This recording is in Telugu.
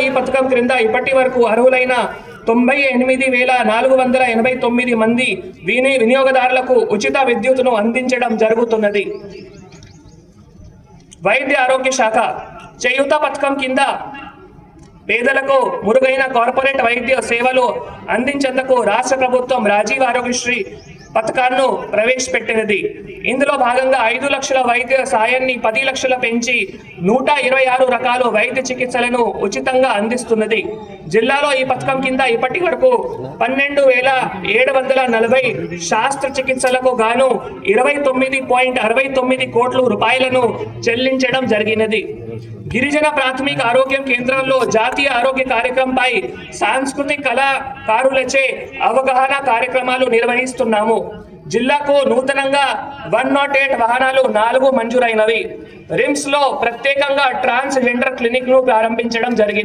ఈ పథకం క్రింద ఇప్పటి వరకు అర్హులైన 98,489 మంది వినియోగదారులకు ఉచిత విద్యుత్తును అందించడం జరుగుతున్నది. వైద్య ఆరోగ్య శాఖ చేయూత పథకం కింద పేదలకు మురుగైన కార్పొరేట్ వైద్య సేవలు అందించేందుకు రాష్ట్ర ప్రభుత్వం రాజీవ్ ఆరోగ్యశ్రీ పథకాన్ని ప్రవేశపెట్టినది. ఇందులో భాగంగా 5 లక్షల వైద్య సాయాన్ని 10 లక్షలు పెంచి 126 రకాల వైద్య చికిత్సలను ఉచితంగా అందిస్తున్నది. జిల్లాలో ఈ పథకం కింద ఇప్పటి వరకు 12,740 శస్త్రచికిత్సలకు గాను 29.69 కోట్ల రూపాయలను చెల్లించడం జరిగినది. గిరిజన ప్రాథమిక ఆరోగ్య కేంద్రంలో జాతీయ ఆరోగ్య కార్యక్రమంపై సాంస్కృతిక కళాకారులచే అవగాహన కార్యక్రమాలు నిర్వహిస్తున్నాము. జిల్లాకు నూతనంగా 108 వాహనాలు 4 మంజూరైనవి. రిమ్స్ లో ప్రత్యేకంగా ట్రాన్స్జెండర్ క్లినిక్ ను ప్రారంభించడం జరిగింది.